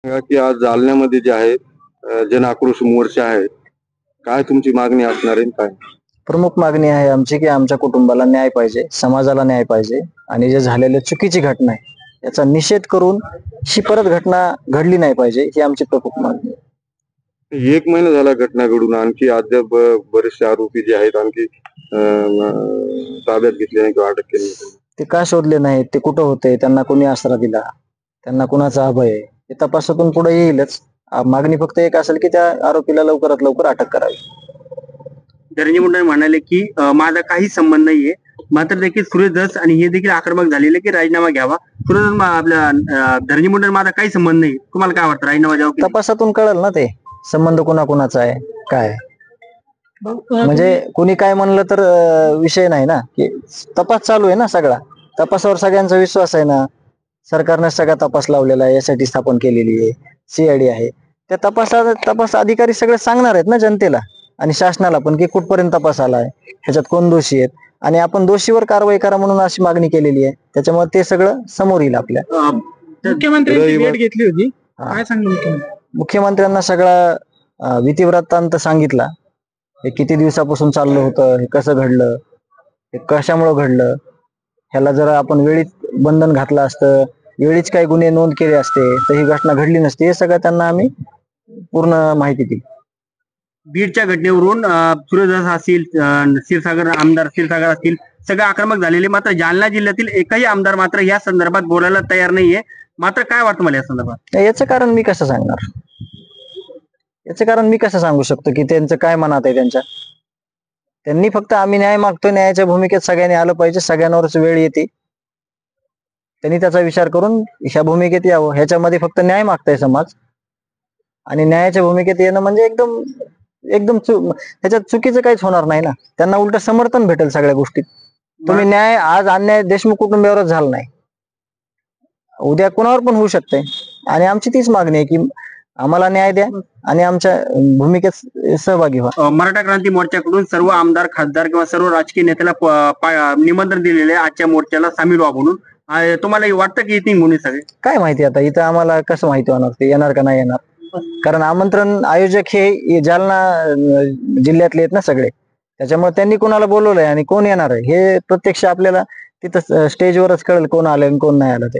सांगा की आज जालन्यामध्ये जे आहे जन आक्रोश मोर्चा आहे. काय तुमची मागणी असणार आहे काय? प्रमुख मागणी आहे आमची की आमच्या कुटुंबाला न्याय पाहिजे, समाजाला न्याय पाहिजे आणि जे झालेले चुकीची घटना आहे याचा निषेध करून ही परत घटना घडली नाही पाहिजे ही आमची प्रमुख मागणी आहे. 1 महिना झाला घटना घडून, आणखी अद्याप बरेचसे आरोपी जे आहेत आणखी ताब्यात घेतले नाही किंवा अटक केली नाही. ते का शोधले नाहीत, ते कुठं होते, त्यांना कोणी आसरा दिला, त्यांना कुणाचा अभय आहे, हे तपासातून पुढे येईलच. मागणी फक्त एक असेल की त्या आरोपीला लवकरात लवकर अटक करावी. धनंजय मुंडे म्हणाले की माझा काही संबंध नाहीये, मात्र देखील सुरेश धस आणि हे देखील आक्रमक झालेले की राजीनामा घ्यावा. सुरेश आपल्या धनंजय मुंडे माझा काही संबंध नाही, तुम्हाला काय वाटतं राजीनामा द्यावा की नाही? तपासातून कळेल ना ते संबंध कोणाकोणाचा आहे काय आहे. म्हणजे कुणी काय म्हणलं तर विषय नाही ना, की तपास चालू आहे ना, सगळा तपासावर सगळ्यांचा विश्वास आहे ना. सरकारने सगळा तपास लावलेला आहे, यासाठी स्थापन केलेली आहे, सीआयडी आहे. त्या तपास अधिकारी सगळे सांगणार आहेत ना जनतेला आणि शासनाला पण की कुठपर्यंत तपास आलाय, ह्याच्यात कोण दोषी आहेत आणि आपण दोषीवर कारवाई करा म्हणून अशी मागणी केलेली आहे. त्याच्यामुळे ते सगळं समोर येईल आपल्या. मुख्यमंत्र्यांची भेट घेतली होती, काय सांगलं मुख्यमंत्र्यांना सगळा विधिवृत्तांत सांगितला. हे किती दिवसापासून चाललं होतं, हे कसं घडलं, हे कशामुळं घडलं, ह्याला जर आपण वेळीच बंधन घातलं असतं, वेळीच काही गुन्हे नोंद केले असते तर ही घटना घडली नसती. हे सगळं त्यांना आम्ही पूर्ण माहिती दिली. बीडच्या घटनेवरून सुरेश धस असतील, क्षीरसागर आमदार क्षीरसागर असतील, सगळे आक्रमक झालेले. मात्र जालना जिल्ह्यातील एकही आमदार मात्र या संदर्भात बोलायला तयार नाहीये. मात्र काय वाटतं मला या संदर्भात? याचं कारण मी कसं सांगणार, याचं कारण मी कसं सांगू शकतो की त्यांचं काय मनात आहे त्यांच्या. त्यांनी फक्त आम्ही न्याय मागतोय, न्यायाच्या भूमिकेत सगळ्यांनी आलं पाहिजे, सगळ्यांवरच वेळ येते, त्यांनी त्याचा विचार करून ह्या भूमिकेत यावं. ह्याच्यामध्ये फक्त न्याय मागताय समाज आणि न्यायाच्या भूमिकेत येणं म्हणजे एकदम एकदम ह्याच्यात चुकीचं काहीच होणार नाही ना. त्यांना उलट समर्थन भेटेल सगळ्या गोष्टीत. तुम्ही न्याय आज अन्याय देशमुख कुटुंबावरच झाला नाही, उद्या कोणावर पण होऊ शकते आणि आमची तीच मागणी आहे की आम्हाला न्याय द्या आणि आमच्या भूमिकेत सहभागी व्हा. मराठा क्रांती मोर्चाकडून सर्व आमदार खासदार किंवा सर्व राजकीय नेत्याला निमंत्रण दिलेले आहे आजच्या मोर्चाला सामील व्हा म्हणून. तुम्हाला वाटतं की येतील म्हणून सगळे? काय माहिती आता इथं आम्हाला कसं माहिती होणार ते येणार का नाही येणार, कारण आमंत्रण आयोजक हे जालना जिल्ह्यातले आहेत ना सगळे. त्याच्यामुळे त्यांनी कोणाला बोलवलंय आणि कोण येणार आहे हे प्रत्यक्ष आपल्याला तिथं स्टेजवरच कळेल कोण आलं आणि कोण नाही आलं ते.